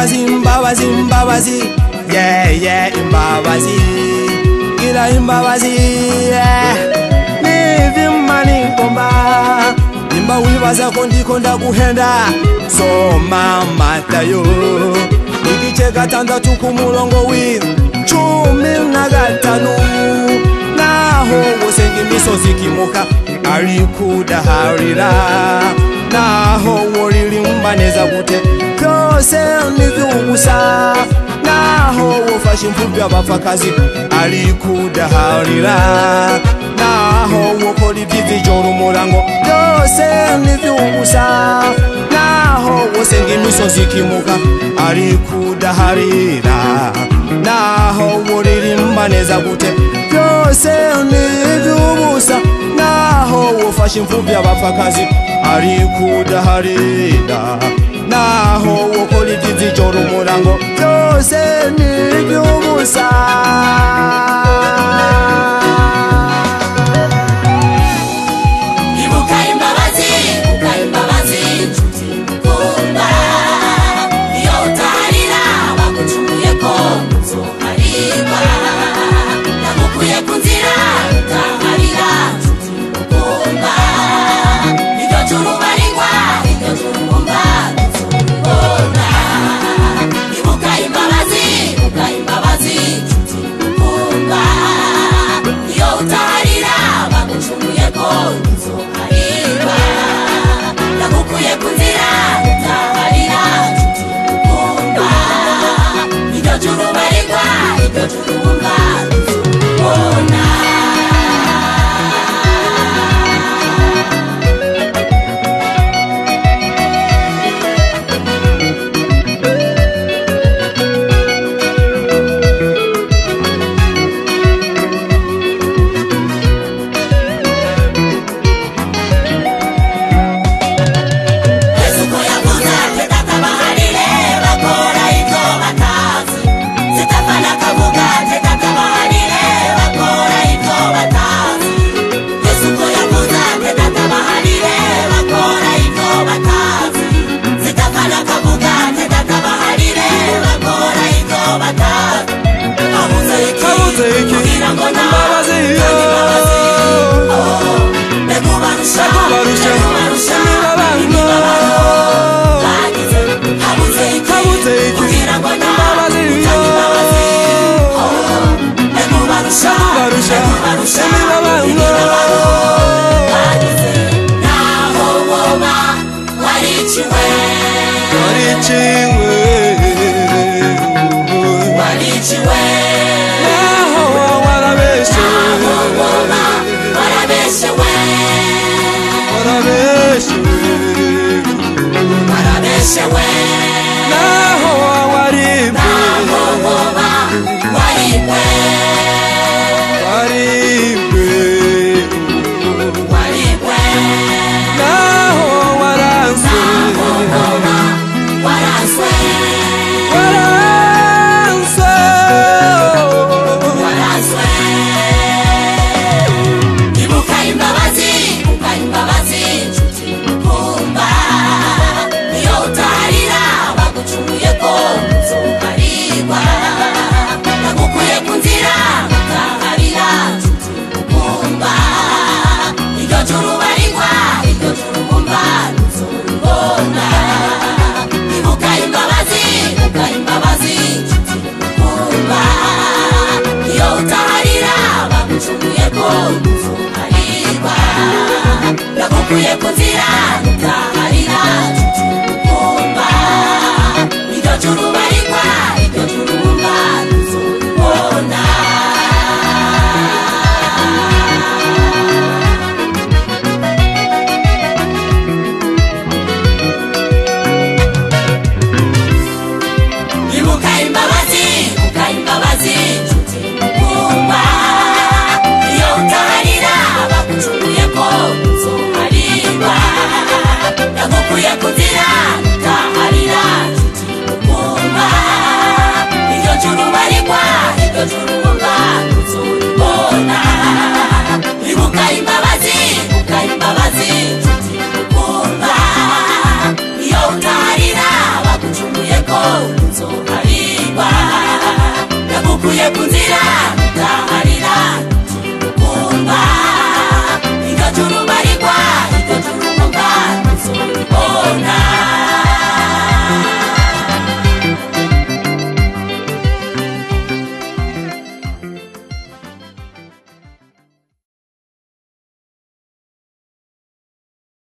imbabazi, yeah, imbabazi, gira imbabazi, yeah. Nivimani komba, imba wibaza kondiko ndaguhenda, soma Matayo, igice gatandatu kumurongo w'15, naho wosenga imisozi ikimuka ariko udaharira, naho woririmba neza gute byose n'iby'ubusa, naho wofashe imfubyi abapfakazi ariko udaharira, naho wokora iby'ijoro umurango byose n'iby'ubusa, naho wosenga imisozi ikimuka ariko udaharira, naho woririmba neza gute byose n'iby'ubusa, naho wofashe imfubyi abapfakazi ariko udaharira, naho wokora iby'ijoro umurango byose n'iby'ubusa. Ibuka imbabazi